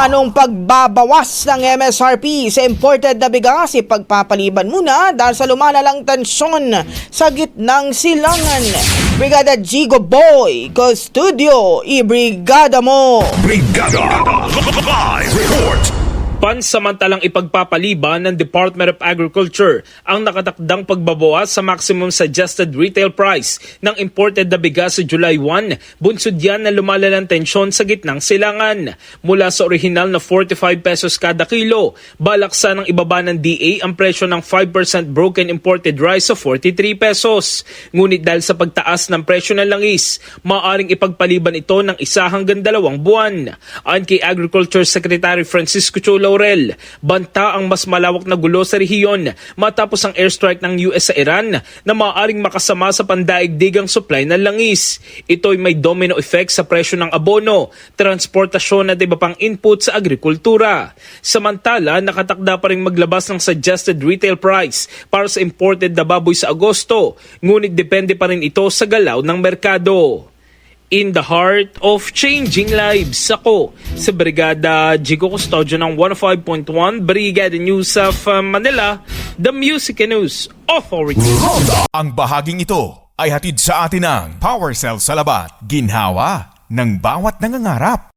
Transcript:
Planong pagbabawas ng MSRP sa imported na bigas ipagpapaliban muna dahil sa lumalalang tensyon sa gitnang silangan. Brigada Jigo Boy, Custodio, ibrigada mo! Brigada Live Report. Pansamantalang ipagpapaliban ng Department of Agriculture ang nakatakdang pagbabawas sa maximum suggested retail price ng imported na bigas sa July 1, bunsod yan na lumalalang tensyon sa gitnang silangan. Mula sa orihinal na 45 pesos kada kilo, balaksa ng ibaba ng DA ang presyo ng 5% broken imported rice sa 43 pesos. Ngunit dahil sa pagtaas ng presyo ng langis, maaaring ipagpaliban ito ng 1 hanggang 2 buwan. Ayon kay Agriculture Secretary Francisco Chu Laurel, banta ang mas malawak na gulo sa rehiyon matapos ang airstrike ng US sa Iran na maaaring makasama sa pandaigdigang supply ng langis. Ito'y may domino effect sa presyo ng abono, transportasyon at iba pang input sa agrikultura. Samantala, nakatakda pa rin maglabas ng suggested retail price para sa imported na baboy sa Agosto, ngunit depende pa rin ito sa galaw ng merkado. In the heart of changing lives, ako sa Brigada Jigo Custodio ng 105.1 Brigada News of Manila, the Music and News Authority. Ang bahaging ito ay hatid sa atin ng Power Cell Salabat, ginhawa ng bawat nangangarap.